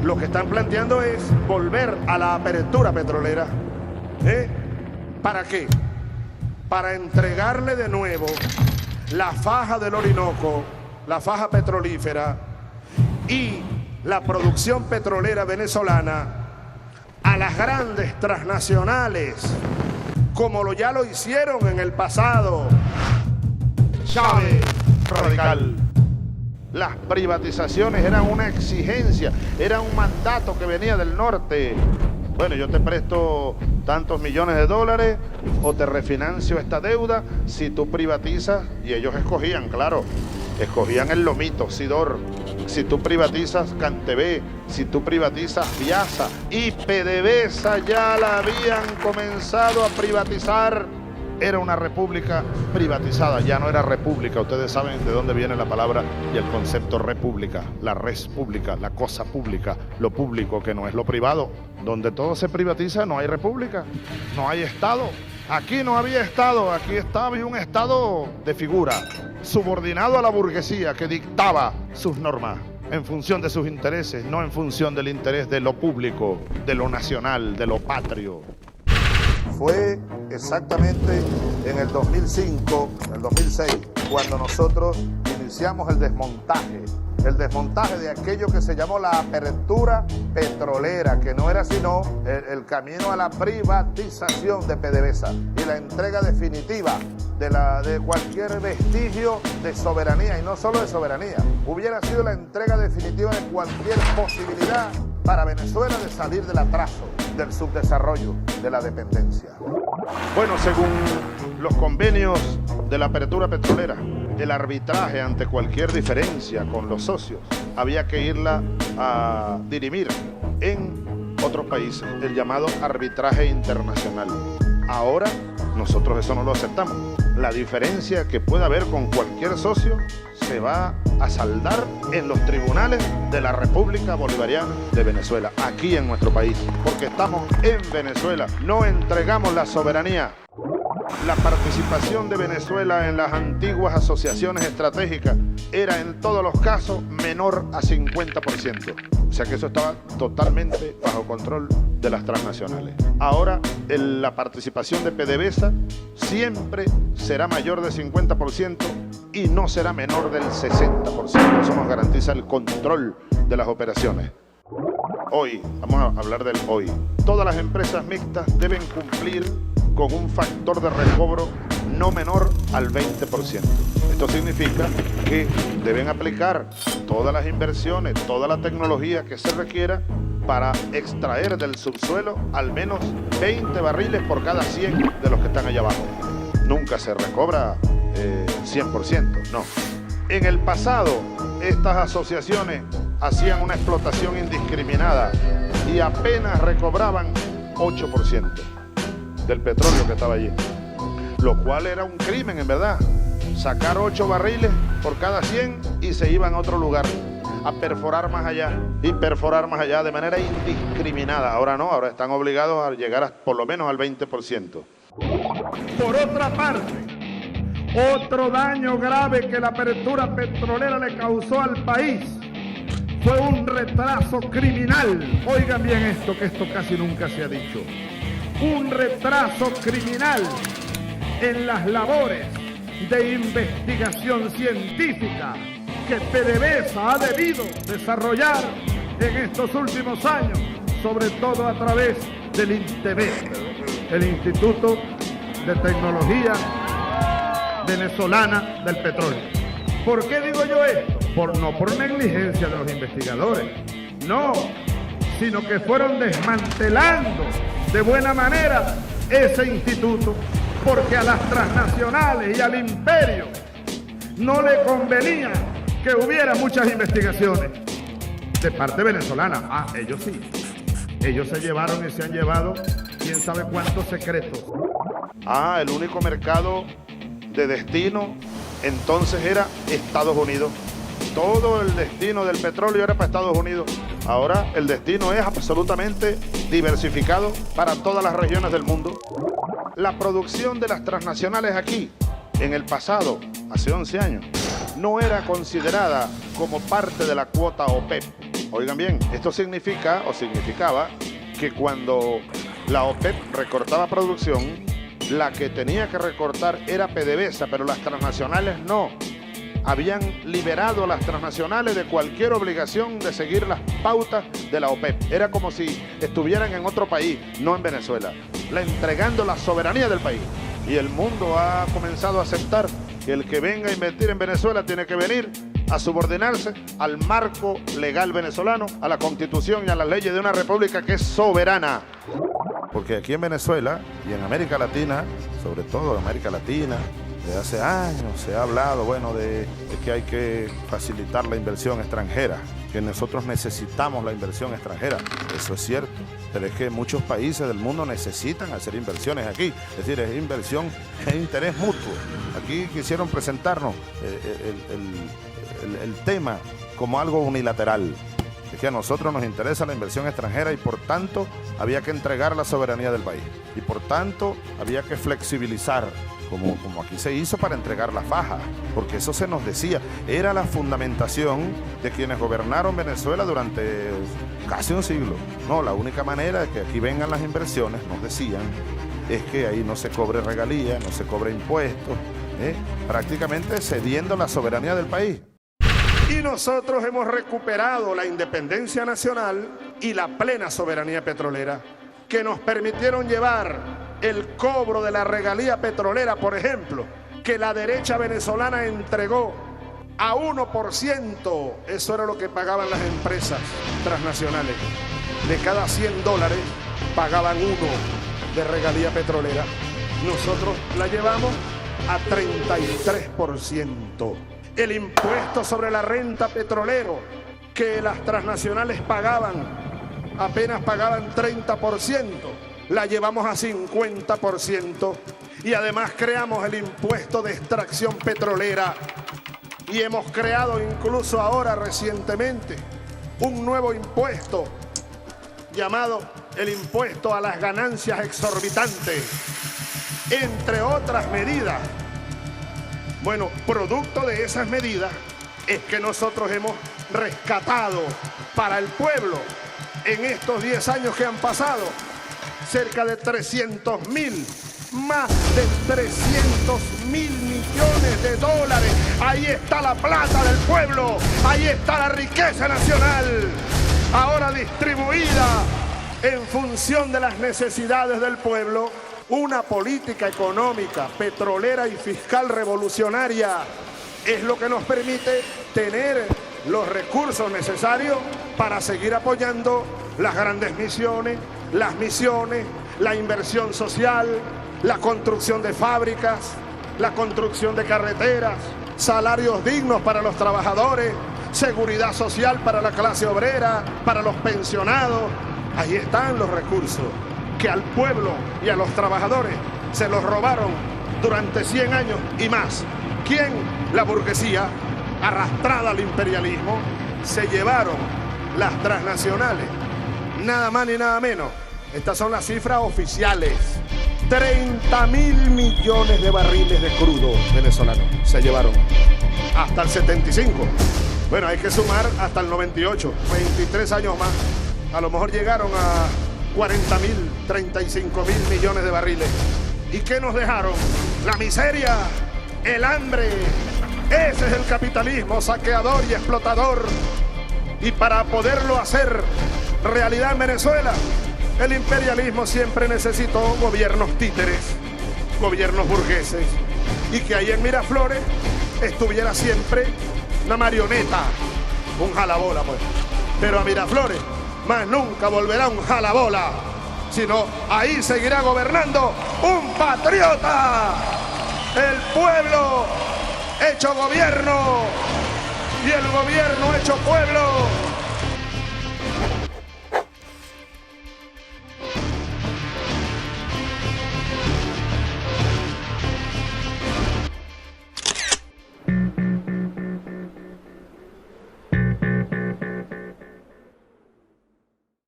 Lo que están planteando es volver a la apertura petrolera. ¿Para qué? Para entregarle de nuevo la faja del Orinoco, la faja petrolífera y la producción petrolera venezolana a las grandes transnacionales, como ya lo hicieron en el pasado Chávez Radical. Las privatizaciones eran una exigencia, era un mandato que venía del norte. Bueno, yo te presto tantos millones de dólares o te refinancio esta deuda si tú privatizas. Y ellos escogían, claro, escogían el lomito, Sidor. Si tú privatizas Cantebé, si tú privatizas Viasa, y PDVSA ya la habían comenzado a privatizar. Era una república privatizada, ya no era república. Ustedes saben de dónde viene la palabra y el concepto república, la res pública, la cosa pública, lo público que no es lo privado. Donde todo se privatiza no hay república, no hay Estado. Aquí no había Estado, aquí había un Estado de figura, subordinado a la burguesía que dictaba sus normas en función de sus intereses, no en función del interés de lo público, de lo nacional, de lo patrio. Fue exactamente en el 2005, el 2006, cuando nosotros iniciamos el desmontaje de aquello que se llamó la apertura petrolera, que no era sino el camino a la privatización de PDVSA y la entrega definitiva de cualquier vestigio de soberanía, y no solo de soberanía, hubiera sido la entrega definitiva de cualquier posibilidad para Venezuela de salir del atraso, del subdesarrollo, de la dependencia. Bueno, según los convenios de la apertura petrolera, el arbitraje ante cualquier diferencia con los socios había que irla a dirimir en otros países, el llamado arbitraje internacional. Ahora nosotros eso no lo aceptamos. La diferencia que pueda haber con cualquier socio se va a saldar en los tribunales de la República Bolivariana de Venezuela, aquí en nuestro país, porque estamos en Venezuela, no entregamos la soberanía. La participación de Venezuela en las antiguas asociaciones estratégicas era en todos los casos menor a 50%. O sea que eso estaba totalmente bajo control de las transnacionales. Ahora la participación de PDVSA siempre será mayor de 50% y no será menor del 60%. Eso nos garantiza el control de las operaciones. Hoy, vamos a hablar del hoy. Todas las empresas mixtas deben cumplir con un factor de recobro no menor al 20%. Esto significa que deben aplicar todas las inversiones, toda la tecnología que se requiera para extraer del subsuelo al menos 20 barriles por cada 100 de los que están allá abajo. Nunca se recobra 100%, no. En el pasado, estas asociaciones hacían una explotación indiscriminada y apenas recobraban 8% del petróleo que estaba allí, lo cual era un crimen en verdad. Sacar 8 barriles por cada 100 y se iban a otro lugar a perforar más allá y perforar más allá de manera indiscriminada. Ahora no, ahora están obligados a llegar por lo menos al 20%. Por otra parte, otro daño grave que la apertura petrolera le causó al país fue un retraso criminal. Oigan bien esto, que esto casi nunca se ha dicho. Un retraso criminal en las labores de investigación científica que PDVSA ha debido desarrollar en estos últimos años, sobre todo a través del INTEVET, el Instituto de Tecnología Venezolana del Petróleo. ¿Por qué digo yo esto? No por negligencia de los investigadores, no, sino que fueron desmantelando de buena manera ese instituto, porque a las transnacionales y al imperio no le convenía que hubiera muchas investigaciones de parte venezolana. Ellos sí, ellos se llevaron y se han llevado quién sabe cuántos secretos. El único mercado de destino entonces era Estados Unidos. Todo el destino del petróleo era para Estados Unidos. Ahora el destino es absolutamente diversificado para todas las regiones del mundo. La producción de las transnacionales aquí, en el pasado, hace 11 años, no era considerada como parte de la cuota OPEP. Oigan bien, esto significa o significaba que cuando la OPEP recortaba producción, la que tenía que recortar era PDVSA, pero las transnacionales no. Habían liberado a las transnacionales de cualquier obligación de seguir las pautas de la OPEP. Era como si estuvieran en otro país, no en Venezuela, entregando la soberanía del país. Y el mundo ha comenzado a aceptar que el que venga a invertir en Venezuela tiene que venir a subordinarse al marco legal venezolano, a la Constitución y a las leyes de una república que es soberana. Porque aquí en Venezuela y en América Latina, sobre todo en América Latina, desde hace años se ha hablado, bueno, de que hay que facilitar la inversión extranjera, que nosotros necesitamos la inversión extranjera. Eso es cierto, pero es que muchos países del mundo necesitan hacer inversiones aquí. Es decir, es inversión, es interés mutuo. Aquí quisieron presentarnos el tema como algo unilateral. Es que a nosotros nos interesa la inversión extranjera y por tanto había que entregar la soberanía del país. Y por tanto había que flexibilizar, como aquí se hizo para entregar la faja, porque eso se nos decía, era la fundamentación de quienes gobernaron Venezuela durante casi un siglo. No, la única manera de que aquí vengan las inversiones, nos decían, es que ahí no se cobre regalía, no se cobre impuestos, prácticamente cediendo la soberanía del país. Y nosotros hemos recuperado la independencia nacional y la plena soberanía petrolera, que nos permitieron llevar el cobro de la regalía petrolera, por ejemplo, que la derecha venezolana entregó a 1%, eso era lo que pagaban las empresas transnacionales. De cada $100 pagaban 1 de regalía petrolera. Nosotros la llevamos a 33%. El impuesto sobre la renta petrolero que las transnacionales pagaban, apenas pagaban 30%, la llevamos a 50%. Y además creamos el impuesto de extracción petrolera y hemos creado incluso ahora recientemente un nuevo impuesto llamado el impuesto a las ganancias exorbitantes, entre otras medidas. Bueno, producto de esas medidas es que nosotros hemos rescatado para el pueblo en estos 10 años que han pasado cerca de 300.000, más de 300.000 millones de dólares. Ahí está la plata del pueblo, ahí está la riqueza nacional, ahora distribuida en función de las necesidades del pueblo. Una política económica, petrolera y fiscal revolucionaria es lo que nos permite tener los recursos necesarios para seguir apoyando las grandes misiones, la inversión social, la construcción de fábricas, la construcción de carreteras, salarios dignos para los trabajadores, seguridad social para la clase obrera, para los pensionados. Ahí están los recursos que al pueblo y a los trabajadores se los robaron durante 100 años y más. ¿Quién? La burguesía, arrastrada al imperialismo, se llevaron las transnacionales, nada más ni nada menos. Estas son las cifras oficiales. 30.000 millones de barriles de crudo venezolano se llevaron hasta el 75. Bueno, hay que sumar hasta el 98, 23 años más. A lo mejor llegaron a 40.000, 35.000 millones de barriles. ¿Y qué nos dejaron? La miseria, el hambre. Ese es el capitalismo saqueador y explotador. Y para poderlo hacer realidad en Venezuela, el imperialismo siempre necesitó gobiernos títeres, gobiernos burgueses, y que ahí en Miraflores estuviera siempre una marioneta, un jalabola, pues. Pero a Miraflores más nunca volverá un jalabola, sino ahí seguirá gobernando un patriota, el pueblo hecho gobierno y el gobierno hecho pueblo.